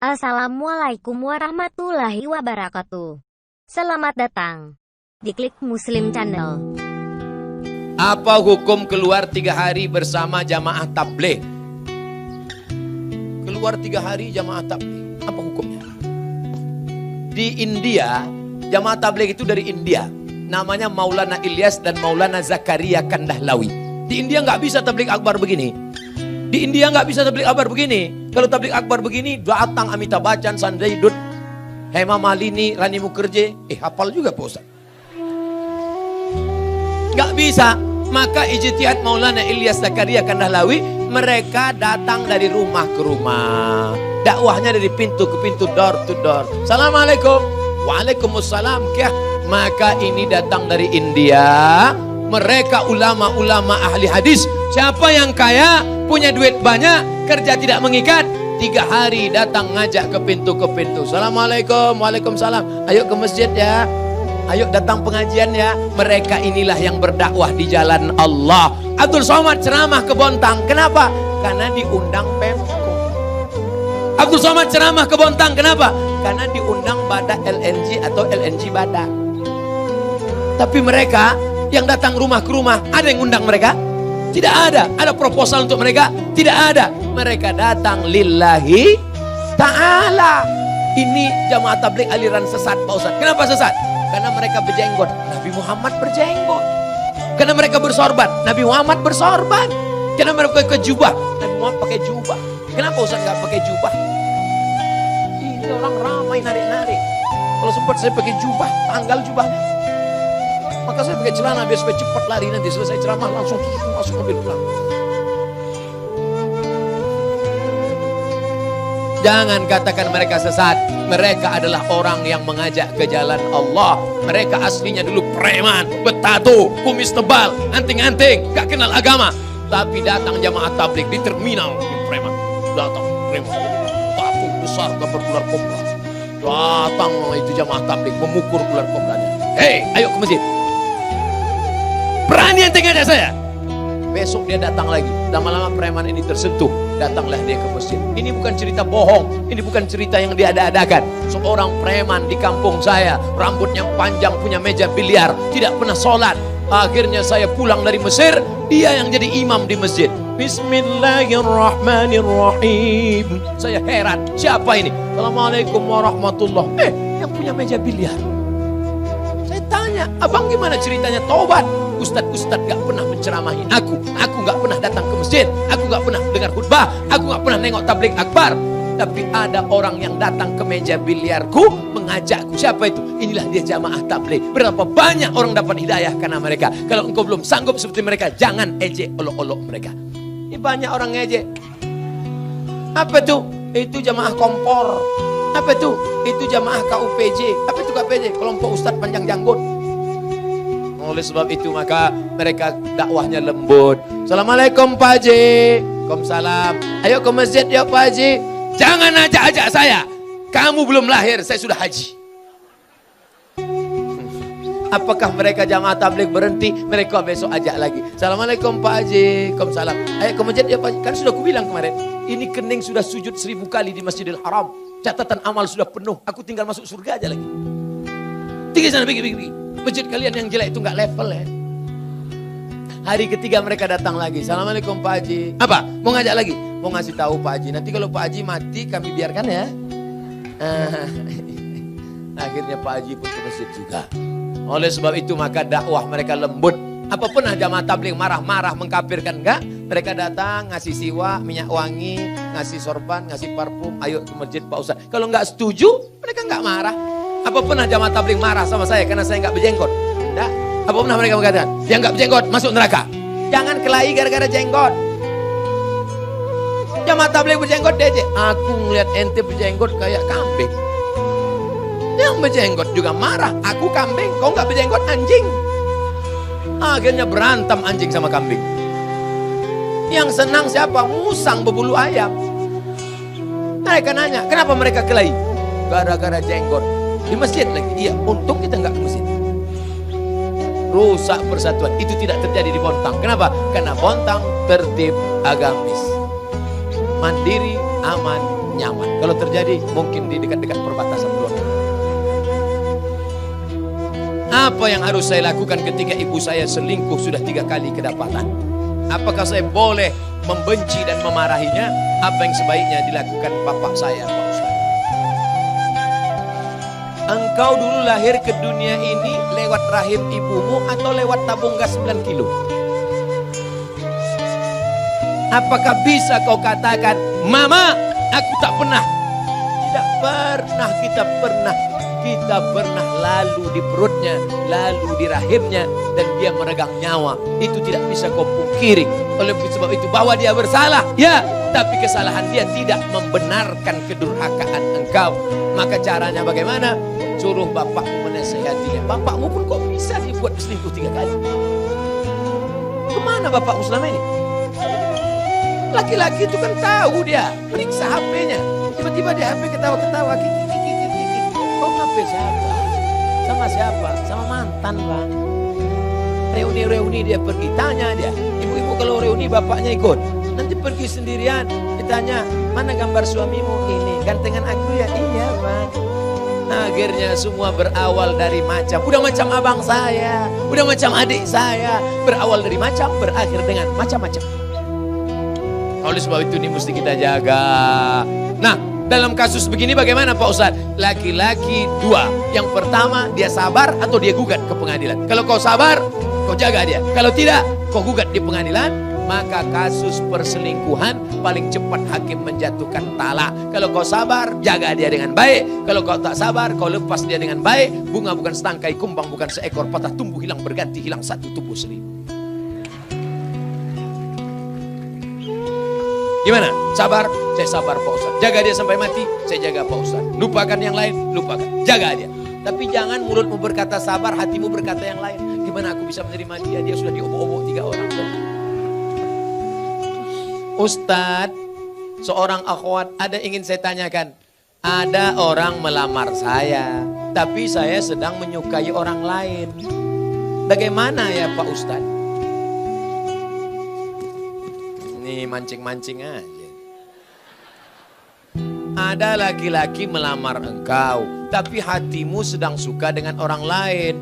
Assalamualaikum warahmatullahi wabarakatuh. Selamat datang di Klik Muslim Channel. Apa hukum keluar 3 hari bersama jamaah tabligh? Keluar 3 hari jamaah tabligh, apa hukumnya? Di India, jamaah tabligh itu dari India. Namanya Maulana Ilyas dan Maulana Zakaria Kandahlawi. Di India nggak bisa tabligh akbar begini. Di India nggak bisa tabligh akbar begini. Kalau tabligh akbar begini, datang Amitabh Bachchan, Sanjay Dutt, Hema Malini, Rani Mukherjee. Hafal juga Pak Ustaz. Nggak bisa. Maka ijtihad Maulana Ilyas Zakaria Kandahlawi, mereka datang dari rumah ke rumah. Dakwahnya dari pintu ke pintu, door to door. Assalamualaikum. Waalaikumsalam. Maka ini datang dari India. Mereka ulama-ulama ahli hadis. Siapa yang kaya, punya duit banyak, kerja tidak mengikat, 3 hari datang ngajak ke pintu. Assalamualaikum, waalaikumsalam. Ayo ke masjid ya. Ayo datang pengajian ya. Mereka inilah yang berdakwah di jalan Allah. Abdul Somad ceramah ke Bontang. Kenapa? Karena diundang Pemko. Abdul Somad ceramah ke Bontang. Kenapa? Karena diundang Badak LNG atau LNG Badak. Tapi mereka yang datang rumah ke rumah, ada yang undang mereka? Tidak ada. Ada proposal untuk mereka? Tidak ada. Mereka datang lillahi ta'ala. Ini jamaah tabligh aliran sesat Pak Ustaz. Kenapa sesat? Karena mereka berjenggot. Nabi Muhammad berjenggot. Karena mereka bersorban. Nabi Muhammad bersorban. Karena mereka pakai jubah. Nabi Muhammad pakai jubah. Kenapa Ustaz nggak pakai jubah? Ini orang ramai narik-narik. Kalau sempat saya pakai jubah, tanggal jubahnya. Maka saya pakai celana biar supaya cepat lari, nanti selesai ceramah langsung masuk mobil pulang. Jangan katakan mereka sesat. Mereka adalah orang yang mengajak ke jalan Allah. Mereka aslinya dulu preman, betato, kumis tebal, anting-anting, gak kenal agama. Tapi datang jamaah tabligh di terminal, di preman. Datang preman, tato besar gambar ular kobra. Datang itu jamaah tabligh memukul ular kobranya. Hei, ayo ke masjid. Berani ente ngajak saya? Besok dia datang lagi. Lama-lama preman ini tersentuh. Datanglah dia ke masjid. Ini bukan cerita bohong. Ini bukan cerita yang diada-adakan. Seorang preman di kampung saya, rambutnya panjang, punya meja biliar, tidak pernah sholat. Akhirnya saya pulang dari Mesir, dia yang jadi imam di masjid. Bismillahirrahmanirrahim. Saya heran, siapa ini? Assalamualaikum warahmatullahi. Yang punya meja biliar. Saya tanya, abang gimana ceritanya tobat? Ustadz gak pernah menceramahi aku gak pernah datang ke masjid, aku gak pernah dengar khutbah, aku gak pernah nengok tabligh akbar. Tapi ada orang yang datang ke meja biliarku, mengajakku. Siapa itu? Inilah dia jamaah tabligh. Berapa banyak orang dapat hidayah karena mereka. Kalau engkau belum sanggup seperti mereka, jangan ejek olok-olok mereka. Ini banyak orang ngejek. Apa itu? Itu jamaah kompor. Apa itu? Itu jamaah KUPJ. Apa itu KUPJ? Kelompok Ustadz Panjang Janggut. Oleh sebab itu maka mereka dakwahnya lembut. Assalamualaikum Pak Haji. Waalaikumsalam. Ayo ke masjid ya Pak Haji. Jangan ajak-ajak saya. Kamu belum lahir, saya sudah haji. Apakah mereka jamaah tabligh berhenti? Mereka besok ajak lagi. Assalamualaikum Pak Haji. Waalaikumsalam. Ayo ke masjid ya Pak Haji. Kan sudah aku bilang kemarin. Ini kening sudah sujud 1000 kali di Masjidil Haram. Catatan amal sudah penuh. Aku tinggal masuk surga aja lagi. Tinggal sana, pergi. Masjid kalian yang jelek itu nggak level ya. Hari ketiga mereka datang lagi. Assalamualaikum Pak Haji. Apa? Mau ngajak lagi? Mau ngasih tahu Pak Haji. Nanti kalau Pak Haji mati kami biarkan ya. Akhirnya Pak Haji pun ke masjid juga. Oleh sebab itu maka dakwah mereka lembut. Apa pernah jamaah tabligh marah-marah mengkafirkan? Enggak. Mereka datang ngasih siwa, minyak wangi, ngasih sorban, ngasih parfum. Ayo ke masjid Pak Ustaz. Kalau nggak setuju mereka nggak marah. Apa pernah jamaah tabligh marah sama saya karena saya nggak berjenggot? Tidak. Apa pernah mereka mengatakan, yang nggak berjenggot masuk neraka? Jangan kelahi gara-gara jenggot. Jamaah tabligh berjenggot deh. Aku ngeliat ente berjenggot kayak kambing. Yang berjenggot juga marah. Aku kambing, kau nggak berjenggot anjing. Akhirnya berantem anjing sama kambing. Yang senang siapa? Musang berbulu ayam. Mereka nanya, kenapa mereka kelahi? Gara-gara jenggot. Di masjid lagi. Iya, untung kita nggak ke masjid. Rusak persatuan. Itu tidak terjadi di Bontang. Kenapa? Karena Bontang tertib agamis. Mandiri, aman, nyaman. Kalau terjadi mungkin di dekat-dekat perbatasan luar. Apa yang harus saya lakukan ketika ibu saya selingkuh sudah 3 kali kedapatan? Apakah saya boleh membenci dan memarahinya? Apa yang sebaiknya dilakukan bapak saya, Pak Ustaz? Engkau dulu lahir ke dunia ini lewat rahim ibumu atau lewat tabung gas 9 kilo? Apakah bisa kau katakan, Mama, aku tak pernah? Tidak pernah, kita pernah lalu di perutnya, lalu di rahimnya, dan dia meregang nyawa. Itu tidak bisa kau pungkiri. Oleh sebab itu bahwa dia bersalah, ya, tapi kesalahan dia tidak membenarkan kedurhakaan engkau. Maka caranya bagaimana? Suruh bapakmu menasihatinya. Bapakmu pun kok bisa dibuat selingkuh 3 kali? Kemana bapakmu selama ini? Laki-laki itu kan tahu dia, periksa HP-nya. Tiba-tiba di HP ketawa-ketawa, kiki. Oh, HP siapa? Sama siapa? Sama mantan, Bang. Reuni-reuni dia pergi, tanya dia. Ibu-ibu kalau reuni bapaknya ikut. Nanti pergi sendirian, ditanya, mana gambar suamimu? Ini, gantengan aku ya? Iya, Bang. Nah, akhirnya semua berawal dari macam. Udah macam abang saya, udah macam adik saya. Berawal dari macam, berakhir dengan macam-macam. Oleh sebab itu ini mesti kita jaga. Nah, dalam kasus begini bagaimana Pak Ustadz? Laki-laki 2. Yang pertama, dia sabar atau dia gugat ke pengadilan. Kalau kau sabar, kau jaga dia. Kalau tidak, kau gugat di pengadilan, maka kasus perselingkuhan paling cepat hakim menjatuhkan talak. Kalau kau sabar, jaga dia dengan baik. Kalau kau tak sabar, kau lepas dia dengan baik. Bunga bukan setangkai, kumbang bukan seekor, patah tumbuh hilang berganti, hilang satu tumbuh 1000. Gimana? Sabar? Saya sabar Pak Ustaz. Jaga dia sampai mati, saya jaga Pak Ustaz. Lupakan yang lain, lupakan. Jaga dia. Tapi jangan mulutmu berkata sabar, hatimu berkata yang lain. Gimana aku bisa menerima dia? Dia sudah diobok-obok 3 orang. Ustaz, seorang akhwat, ada ingin saya tanyakan. Ada orang melamar saya, tapi saya sedang menyukai orang lain. Bagaimana ya Pak Ustaz? Ini mancing-mancing aja. Ada laki-laki melamar engkau, tapi hatimu sedang suka dengan orang lain.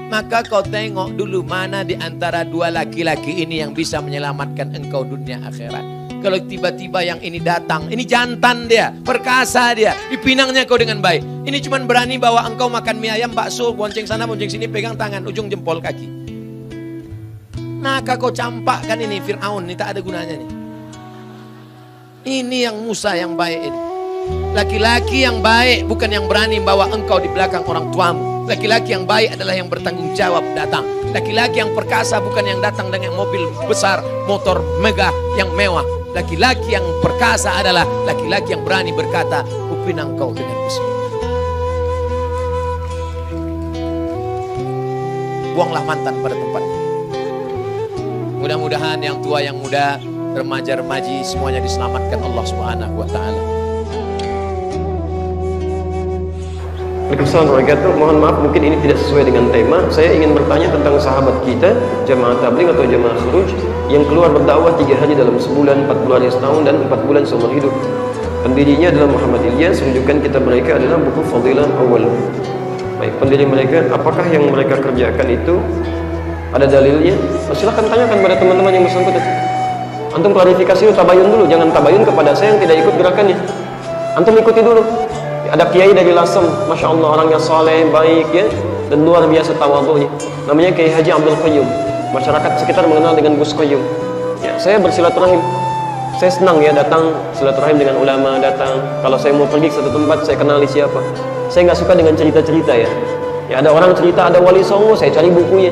Maka kau tengok dulu mana di antara 2 laki-laki ini yang bisa menyelamatkan engkau dunia akhirat. Kalau tiba-tiba yang ini datang, ini jantan dia, perkasa dia, dipinangnya kau dengan baik. Ini cuma berani bawa engkau makan mie ayam, bakso, bonceng sana, bonceng sini, pegang tangan, ujung jempol kaki. Maka kau campakkan ini Fir'aun, ini tak ada gunanya nih. Ini yang Musa yang baik ini. Laki-laki yang baik bukan yang berani bawa engkau di belakang orang tuamu. Laki-laki yang baik adalah yang bertanggung jawab datang. Laki-laki yang perkasa bukan yang datang dengan mobil besar, motor megah yang mewah. Laki-laki yang perkasa adalah laki-laki yang berani berkata, kupinang kau dengan bismillah. Buanglah mantan pada tempatnya. Mudah-mudahan yang tua, yang muda, remaja-remaji semuanya diselamatkan Allah Subhanahu wa taala. Waalaikumsalam warahmatullahi wabarakatuh. Mohon maaf mungkin ini tidak sesuai dengan tema. Saya ingin bertanya tentang sahabat kita, jamaah tabligh atau jamaah khuruj yang keluar berdakwah 3 hari dalam sebulan, 40 hari setahun dan 4 bulan seumur hidup. Pendirinya adalah Muhammad Ilyas. Rujukan kitab mereka adalah buku Fadilah Awal. Baik, pendiri mereka, apakah yang mereka kerjakan itu ada dalilnya? Silahkan tanyakan pada teman-teman yang bersangkutan. Antum klarifikasi dulu, tabayun dulu. Jangan tabayun kepada saya yang tidak ikut gerakannya. Antum ikuti dulu. Ada kiai dari Lasem, Masya Allah, orangnya saleh, baik ya, dan luar biasa tawadhu'nya. Namanya Kiai Haji Abdul Qayyum. Masyarakat sekitar mengenal dengan Gus Qayyum. Ya, saya bersilaturahim. Saya senang ya datang silaturahim dengan ulama, datang. Kalau saya mau pergi ke satu tempat, saya kenali siapa. Saya nggak suka dengan cerita-cerita ya. Ya ada orang cerita ada wali songo, saya cari bukunya.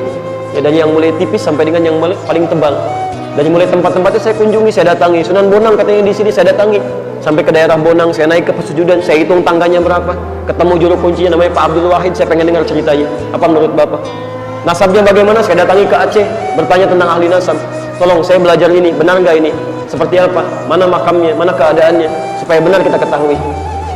Ya dari yang mulai tipis sampai dengan yang paling tebal. Dari mulai tempat-tempatnya saya kunjungi, saya datangi. Sunan Bonang katanya di sini, saya datangi. Sampai ke daerah Bonang, saya naik ke pesujudan, saya hitung tangganya berapa. Ketemu juru kuncinya namanya Pak Abdul Wahid, saya pengen dengar ceritanya. Apa menurut Bapak? Nasabnya bagaimana? Saya datangi ke Aceh, bertanya tentang ahli nasab. Tolong saya belajar ini, benar nggak ini? Seperti apa? Mana makamnya? Mana keadaannya? Supaya benar kita ketahui.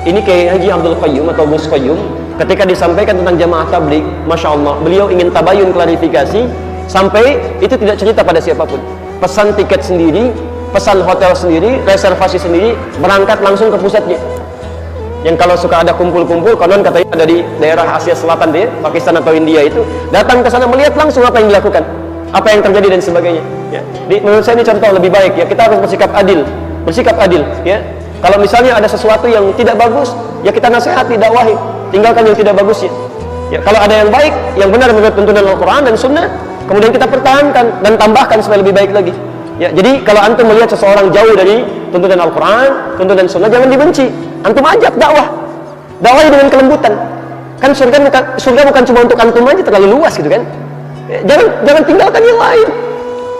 Ini Kiai Haji Abdul Qayyum atau Gus Qayyum, ketika disampaikan tentang jamaah tabligh, Masya Allah, beliau ingin tabayun klarifikasi, sampai itu tidak cerita pada siapapun. Pesan tiket sendiri, pesan hotel sendiri, reservasi sendiri, berangkat langsung ke pusatnya. Yang kalau suka ada kumpul-kumpul, konon katanya ada di daerah Asia Selatan deh, Pakistan atau India itu, datang ke sana melihat langsung apa yang dilakukan, apa yang terjadi dan sebagainya. Ya. Menurut saya ini contoh lebih baik ya, kita harus bersikap adil, ya. Kalau misalnya ada sesuatu yang tidak bagus, ya kita nasihati, dakwahi, tinggalkan yang tidak bagusnya. Ya, kalau ada yang baik, yang benar menurut tuntunan Al-Quran dan Sunnah, kemudian kita pertahankan dan tambahkan supaya lebih baik lagi. Ya, jadi kalau antum melihat seseorang jauh dari tuntunan Al-Quran, tuntunan Sunnah, jangan dibenci. Antum ajak dakwahi dengan kelembutan. Kan surga bukan cuma untuk antum aja, terlalu luas gitu kan. Ya, jangan tinggalkan yang lain.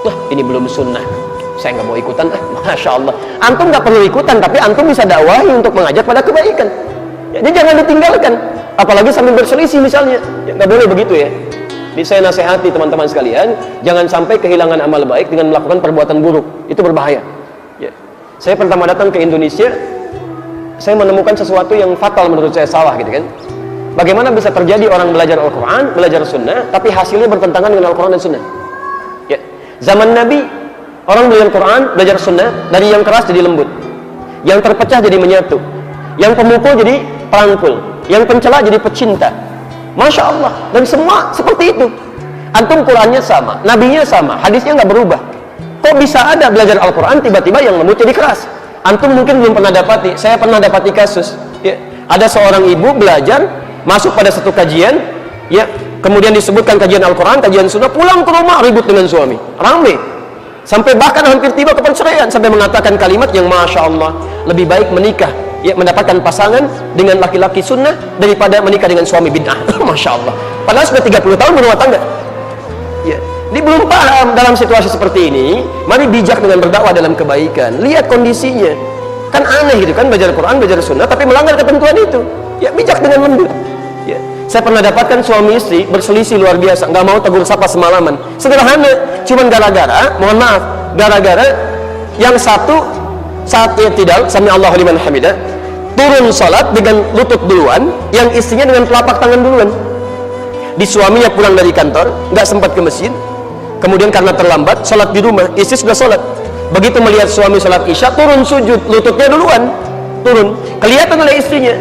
Wah, ini belum sunnah, saya nggak mau ikutan. Masya Allah, antum nggak perlu ikutan, tapi antum bisa dakwahi untuk mengajak pada kebaikan. Ya, jadi jangan ditinggalkan, apalagi sambil berselisih misalnya. Ya, nggak boleh begitu ya. Jadi saya nasihati teman-teman sekalian, jangan sampai kehilangan amal baik dengan melakukan perbuatan buruk. Itu berbahaya. Ya. Saya pertama datang ke Indonesia, saya menemukan sesuatu yang fatal menurut saya, salah gitu kan. Bagaimana bisa terjadi orang belajar Al-Quran, belajar Sunnah, tapi hasilnya bertentangan dengan Al-Quran dan Sunnah. Ya. Zaman Nabi, orang belajar Quran, belajar Sunnah, dari yang keras jadi lembut, yang terpecah jadi menyatu, yang pemukul jadi perangkul, yang pencela jadi pecinta. Masya Allah, dan semua seperti itu. Antum Qurannya sama, Nabinya sama, hadisnya nggak berubah. Kok bisa ada belajar Al-Quran tiba-tiba yang lembut jadi keras? Antum mungkin belum pernah dapati, saya pernah dapati kasus. Ya, ada seorang ibu belajar, masuk pada satu kajian, ya, kemudian disebutkan kajian Al-Quran, kajian Sunnah, pulang ke rumah ribut dengan suami, rame, sampai bahkan hampir tiba ke perceraian, sampai mengatakan kalimat yang Masya Allah, lebih baik menikah, ya, mendapatkan pasangan dengan laki-laki Sunnah daripada menikah dengan suami bid'ah. Masya Allah, padahal sudah 30 tahun berumah tangga. Ya, ini belum paham. Dalam situasi seperti ini, mari bijak dengan berdakwah dalam kebaikan. Lihat kondisinya, kan aneh gitu kan, belajar Quran, belajar Sunnah, tapi melanggar ketentuan itu. Ya, bijak dengan lembut. Ya. Saya pernah dapatkan suami istri berselisih luar biasa, nggak mau tegur sapa semalaman. Sederhana, cuman gara-gara, mohon maaf, gara-gara yang satu saat i'tidal, sami Allahu liman hamidah, turun salat dengan lutut duluan, yang istrinya dengan telapak tangan duluan. Di suaminya pulang dari kantor, nggak sempat ke masjid, kemudian karena terlambat, salat di rumah, istri sudah salat. Begitu melihat suami salat isya, turun sujud, lututnya duluan, turun, kelihatan oleh istrinya.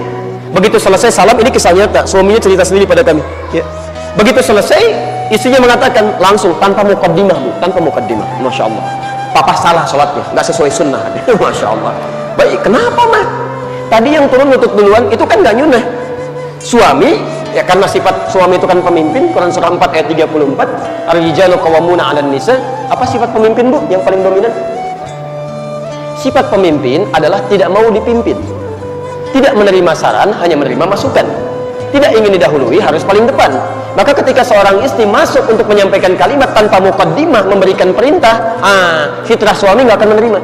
Begitu selesai salam, ini kisah nyata, suaminya cerita sendiri pada kami. Ya. Begitu selesai, istrinya mengatakan langsung tanpa muqaddimah, Bu, tanpa muqaddimah. Masya Allah, papa salah sholatnya, nggak sesuai sunnah. Masya Allah. Baik, kenapa mah? Tadi yang turun lutut duluan itu kan nggak nyunah. Suami, ya karena sifat suami itu kan pemimpin, Quran surah 4 ayat 34, ar-rijalu qawwamuna 'alan nisa. Apa sifat pemimpin, Bu, yang paling dominan? Sifat pemimpin adalah tidak mau dipimpin, tidak menerima saran, hanya menerima masukan, tidak ingin didahului, harus paling depan. Maka ketika seorang istri masuk untuk menyampaikan kalimat tanpa muqaddimah, memberikan perintah, fitrah suami nggak akan menerima,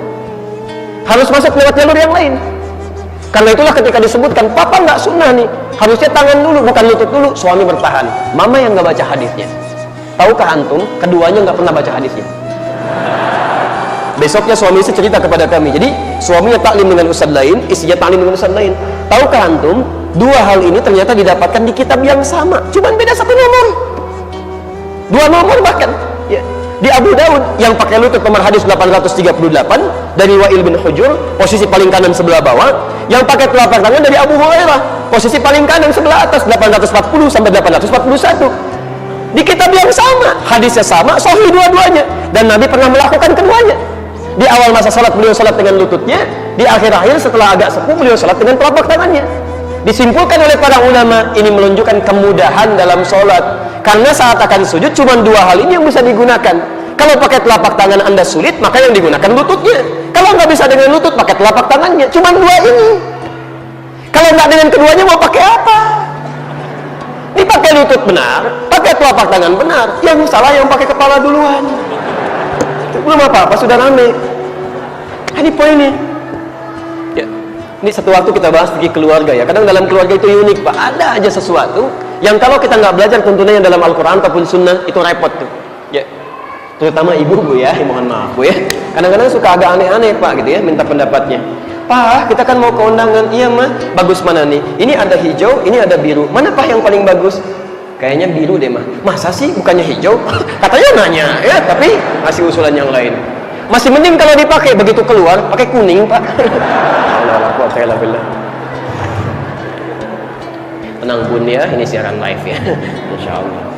harus masuk lewat jalur yang lain. Karena itulah ketika disebutkan papa nggak sunnah nih, harusnya tangan dulu bukan lutut dulu, suami bertahan, mama yang nggak baca hadisnya. Tahukah antum, keduanya nggak pernah baca hadisnya. Besoknya suami istri cerita kepada kami, jadi suaminya taklim dengan ustadz lain, istrinya taklim dengan ustadz lain. Tahukah antum, dua hal ini ternyata didapatkan di kitab yang sama, cuman beda satu nomor, dua nomor bahkan. Ya. Di Abu Daud yang pakai lutut nomor hadis 838 dari Wa'il bin Hujur, posisi paling kanan sebelah bawah. Yang pakai telapak tangan dari Abu Hurairah, posisi paling kanan sebelah atas 840 sampai 841. Di kitab yang sama, hadisnya sama, sahih dua-duanya, dan Nabi pernah melakukan keduanya. Di awal masa salat beliau salat dengan lututnya, di akhir-akhir setelah agak sepuh beliau salat dengan telapak tangannya. Disimpulkan oleh para ulama, ini menunjukkan kemudahan dalam salat. Karena saat akan sujud cuma dua hal ini yang bisa digunakan. Kalau pakai telapak tangan Anda sulit, maka yang digunakan lututnya. Kalau nggak bisa dengan lutut, pakai telapak tangannya. Cuma dua ini. Kalau nggak dengan keduanya, mau pakai apa? Ini pakai lutut benar, pakai telapak tangan benar. Yang salah yang pakai kepala duluan. Belum apa-apa, sudah rame. Ini poinnya. Ya. Ini satu waktu kita bahas pergi keluarga ya. Kadang dalam keluarga itu unik, Pak. Ada aja sesuatu yang kalau kita nggak belajar tuntunannya dalam Al-Quran ataupun Sunnah, itu repot tuh. Ya. Terutama ibu, Bu ya, mohon maaf, Bu ya. Kadang-kadang suka agak aneh-aneh, Pak, gitu ya, minta pendapatnya. Pak, kita kan mau ke undangan. Iya, Mah. Bagus mana nih? Ini ada hijau, ini ada biru. Mana, Pak, yang paling bagus? Kayaknya biru deh, Mah. Masa sih bukannya hijau? Katanya nanya, ya, tapi masih usulan yang lain. Masih mending kalau dipakai, begitu keluar pakai kuning, Pak. Tenang Bun ya, ini siaran live ya. Insya Allah.